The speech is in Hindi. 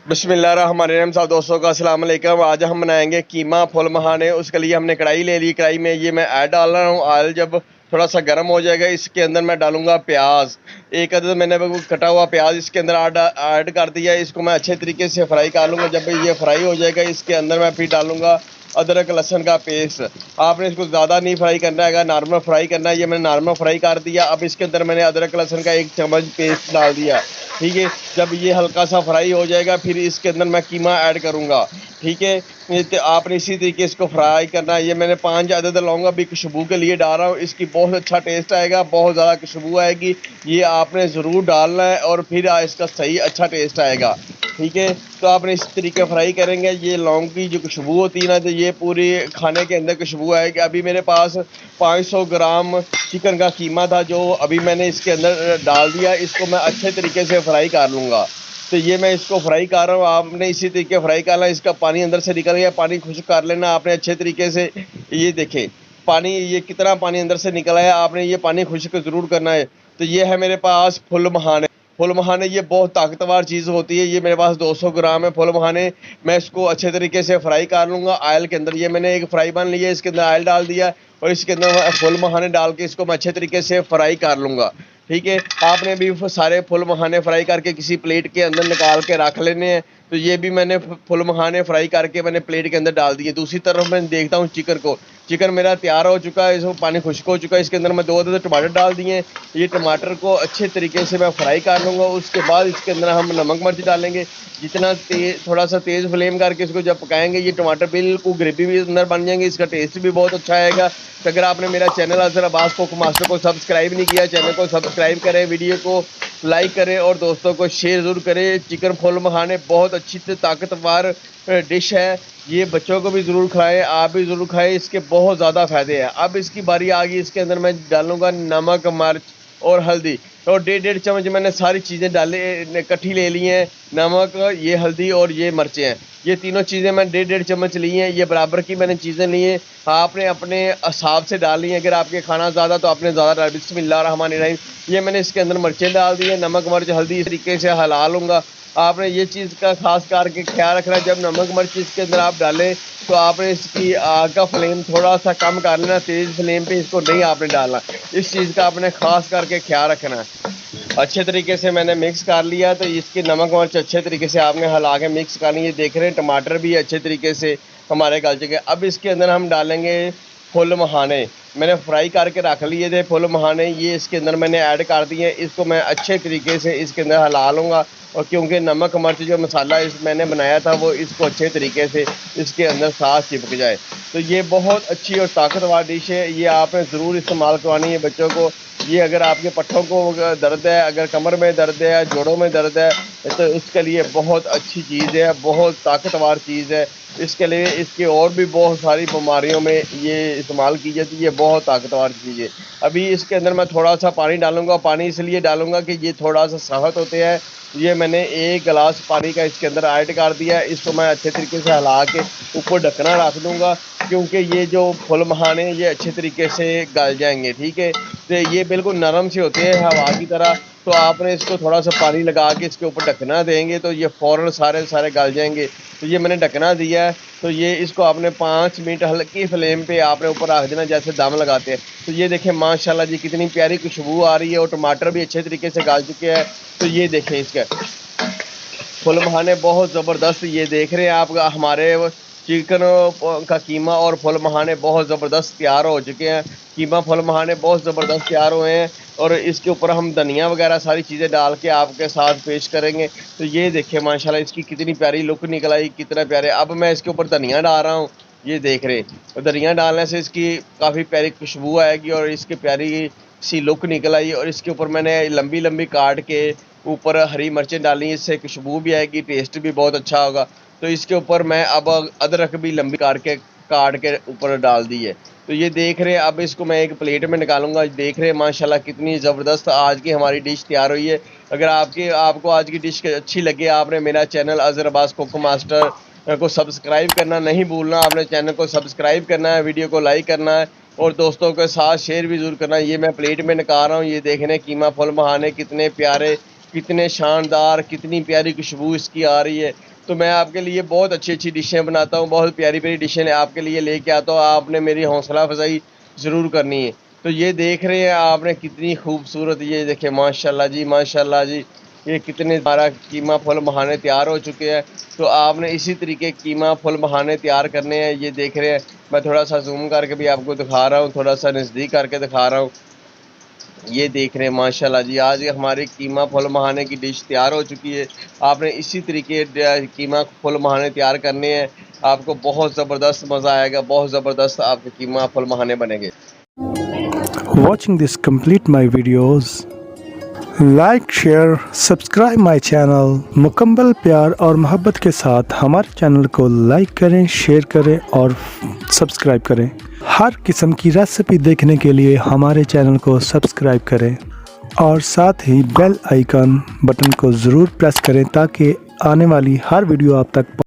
बिस्मिल्लाहिर्रहमानिर्रहीम। सब दोस्तों का अस्सलाम वालेकुम। आज हम बनाएंगे कीमा फुल महाने। उसके लिए हमने कढ़ाई ले ली। कढ़ाई में ये मैं ऐड डाल रहा हूँ ऑयल। जब थोड़ा सा गर्म हो जाएगा इसके अंदर मैं डालूंगा प्याज। एक अदद मैंने वो कटा हुआ प्याज इसके अंदर ऐड कर दिया। इसको मैं अच्छे तरीके से फ्राई कर लूँगा। जब ये फ्राई हो जाएगा इसके अंदर मैं फिर डालूंगा अदरक लहसुन का पेस्ट। आपने इसको ज़्यादा नहीं फ्राई करना है, नॉर्मल फ्राई करना है। ये मैंने नॉर्मल फ्राई कर दिया। अब इसके अंदर मैंने अदरक लहसुन का 1 चम्मच पेस्ट डाल दिया। ठीक है, जब ये हल्का सा फ्राई हो जाएगा फिर इसके अंदर मैं कीमा ऐड करूँगा। ठीक है, तो आपने इसी तरीके इसको फ्राई करना है। ये मैंने 5 अदद लौंगा भी खुशबू के लिए डाल रहा हूँ। इसकी बहुत अच्छा टेस्ट आएगा, बहुत ज़्यादा खुशबू आएगी। ये आपने ज़रूर डालना है और फिर इसका सही अच्छा टेस्ट आएगा। ठीक है, तो आपने इस तरीके फ्राई करेंगे। ये लौंग की जो खुशबू होती है ना, तो ये पूरी खाने के अंदर खुशबू आएगी। अभी मेरे पास 500 ग्राम चिकन का कीमा था जो अभी मैंने इसके अंदर डाल दिया। इसको मैं अच्छे तरीके से फ्राई कर लूँगा। तो ये मैं इसको फ्राई कर रहा हूँ। आपने इसी तरीके फ्राई करना। इसका पानी अंदर से निकल गया, पानी खुश्क कर लेना आपने अच्छे तरीके से। ये देखें पानी, ये कितना पानी अंदर से निकला है, आपने ये पानी खुश्क ज़रूर करना है। तो ये है मेरे पास फुल महाने। फुल महाने ये बहुत ताकतवर चीज़ होती है। ये मेरे पास 200 ग्राम है फुल महाने। मैं इसको अच्छे तरीके से फ्राई कर लूँगा ऑयल के अंदर। ये मैंने एक फ्राई पैन लिया, इसके अंदर ऑयल डाल दिया और इसके अंदर फुल महाने डाल के इसको मैं अच्छे तरीके से फ्राई कर लूँगा। ठीक है, आपने भी सारे फुल मखाने फ्राई करके किसी प्लेट के अंदर निकाल के रख लेने हैं। तो ये भी मैंने फुल मखाने फ्राई करके मैंने प्लेट के अंदर डाल दिए। दूसरी तरफ मैं देखता हूँ चिकन को। चिकन मेरा तैयार हो चुका है, इसमें पानी खुश्क हो चुका है। इसके अंदर मैं 2 अदद टमाटर डाल दिए। ये टमाटर को अच्छे तरीके से मैं फ्राई कर लूँगा। उसके बाद इसके अंदर हम नमक मिर्च डालेंगे। जितना तेज, थोड़ा सा तेज़ फ्लेम करके इसको जब पकाएंगे ये टमाटर बिल्कुल ग्रेवी भी अंदर बन जाएंगे। इसका टेस्ट भी बहुत अच्छा आएगा। तो अगर आपने मेरा channel Azhar Abbas cook master को सब्सक्राइब नहीं किया, चैनल को सब्सक्राइब करें, वीडियो को लाइक करें और दोस्तों को शेयर ज़रूर करें। चिकन फुल मखाने बहुत अच्छी ताकतवर डिश है। ये बच्चों को भी ज़रूर खिलाएं, आप भी ज़रूर खाएं। इसके बहुत ज़्यादा फ़ायदे हैं। अब इसकी बारी आ गई, इसके अंदर मैं डालूँगा नमक, मिर्च और हल्दी। और 1.5 चम्मच मैंने सारी चीज़ें डाले इकट्ठी ले ली हैं। नमक, ये हल्दी और ये मिर्चें हैं। ये तीनों चीज़ें मैंने 1.5 चम्मच ली हैं। ये बराबर की मैंने चीज़ें ली हैं। आपने अपने हिसाब से डालनी है। अगर आपके खाना ज़्यादा तो आपने ज़्यादा डाल। बिस्मिल्लाहिर्रहमानिर्रहीम। ये मैंने इसके अंदर मिर्चें डाल दी है, नमक मिर्च हल्दी इस तरीके से हिला लूँगा। आपने ये चीज़ का खास करके ख्याल रखना है, जब नमक मिर्च इसके अंदर आप डालें तो आपने इसकी आग का फ्लेम थोड़ा सा कम कर लेना। तेज़ फ्लेम पे इसको नहीं आपने डालना। इस चीज़ का आपने खास करके ख्याल रखना है। अच्छे तरीके से मैंने मिक्स कर लिया। तो इसके नमक मिर्च अच्छे तरीके से आपने हिला के मिक्स करनी है। देख रहे हैं टमाटर भी अच्छे तरीके से हमारे गल चुके। अब इसके अंदर हम डालेंगे फुल मखाने। मैंने फ्राई करके रख लिए थे फुल मखाने, ये इसके अंदर मैंने ऐड कर दिए। इसको मैं अच्छे तरीके से इसके अंदर हिला लूँगा। और क्योंकि नमक मिर्च जो मसाला इस मैंने बनाया था वो इसको अच्छे तरीके से इसके अंदर साथ चिपक जाए। तो ये बहुत अच्छी और ताकतवर डिश है। ये आपने ज़रूर इस्तेमाल करवानी है बच्चों को। ये अगर आपके पट्ठों को दर्द है, अगर कमर में दर्द है, जोड़ों में दर्द है, तो इसके लिए बहुत अच्छी चीज़ है, बहुत ताकतवर चीज़ है। इसके लिए इसके और भी बहुत सारी बीमारियों में ये इस्तेमाल की जाती है। ये बहुत ताकतवर चीज़ है। अभी इसके अंदर मैं थोड़ा सा पानी डालूँगा। पानी इसलिए डालूँगा कि ये थोड़ा सा सख्त होते हैं। ये मैंने 1 गिलास पानी का इसके अंदर ऐड कर दिया। इसको मैं अच्छे तरीके से हिला के ऊपर ढकना रख दूँगा, क्योंकि ये जो फुल मखाने ये अच्छे तरीके से गल जाएंगे। ठीक है, तो ये बिल्कुल नरम से होते हैं हवा की तरह। तो आपने इसको थोड़ा सा पानी लगा के इसके ऊपर ढकना देंगे तो ये फ़ौरन सारे गल जाएंगे। तो ये मैंने ढकना दिया है। तो ये इसको आपने 5 मिनट हल्की फ्लेम पे आपने ऊपर रख देना, जैसे दम लगाते हैं। तो ये देखें माशाल्लाह जी कितनी प्यारी खुशबू आ रही है और टमाटर भी अच्छे तरीके से गल चुके हैं। तो ये देखें इसके फुल मखाने बहुत ज़बरदस्त, ये देख रहे हैं आप हमारे चिकन का कीमा और फुल मखाने बहुत ज़बरदस्त तैयार हो चुके हैं। कीमा फुल मखाने बहुत ज़बरदस्त तैयार हुए हैं और इसके ऊपर हम धनिया वगैरह सारी चीज़ें डाल के आपके साथ पेश करेंगे। तो ये देखिए माशाल्लाह इसकी कितनी प्यारी लुक निकल आई, कितना प्यारे। अब मैं इसके ऊपर धनिया डाल रहा हूँ। ये देख रहे और धनिया डालने से इसकी काफ़ी प्यारी खुशबू आएगी और इसकी प्यारी सी लुक निकल आई। और इसके ऊपर मैंने लंबी लंबी काट के ऊपर हरी मिर्चें डाली, इससे खुशबू भी आएगी, टेस्ट भी बहुत अच्छा होगा। तो इसके ऊपर मैं अब अदरक भी लंबी काट के ऊपर डाल दी है। तो ये देख रहे हैं, अब इसको मैं एक प्लेट में निकालूंगा। देख रहे हैं माशाल्लाह कितनी ज़बरदस्त आज की हमारी डिश तैयार हुई है। अगर आपको आज की डिश अच्छी लगे, आपने मेरा channel Azhar Abbas cook master को सब्सक्राइब करना नहीं भूलना। आपने चैनल को सब्सक्राइब करना है, वीडियो को लाइक करना है और दोस्तों के साथ शेयर भी ज़रूर करना है। ये मैं प्लेट में निकाल रहा हूँ। ये देखने कीमा फुल मखाने कितने प्यारे कितने शानदार, कितनी प्यारी खुशबू इसकी आ रही है। तो मैं आपके लिए बहुत अच्छी डिशें बनाता हूँ, बहुत प्यारी डिशें आपके लिए लेके आता हूँ। आपने मेरी हौसला अफजाई ज़रूर करनी है। तो ये देख रहे हैं आपने कितनी खूबसूरत, ये देखें माशाल्लाह जी, माशाल्लाह जी, ये कितने सारा कीमा फुल मखाने तैयार हो चुके हैं। तो आपने इसी तरीके कीमा फुल मखाने तैयार करने हैं। ये देख रहे हैं, मैं थोड़ा सा जूम करके भी आपको दिखा रहा हूँ, थोड़ा सा नज़दीक करके दिखा रहा हूँ। ये देख रहे हैं माशाल्लाह जी, आज हमारे कीमा फुल मखाने की डिश तैयार हो चुकी है। आपने इसी तरीके कीमा फुल मखाने तैयार करने हैं, आपको बहुत ज़बरदस्त मज़ा आएगा, बहुत ज़बरदस्त आपके कीमा फुल मखाने बनेंगे। Watching this complete my videos, like share subscribe my channel. मुकम्मल प्यार और मोहब्बत के साथ हमारे चैनल को लाइक करें, शेयर करें और सब्सक्राइब करें। हर किस्म की रेसिपी देखने के लिए हमारे चैनल को सब्सक्राइब करें और साथ ही बेल आइकन बटन को ज़रूर प्रेस करें ताकि आने वाली हर वीडियो आप तक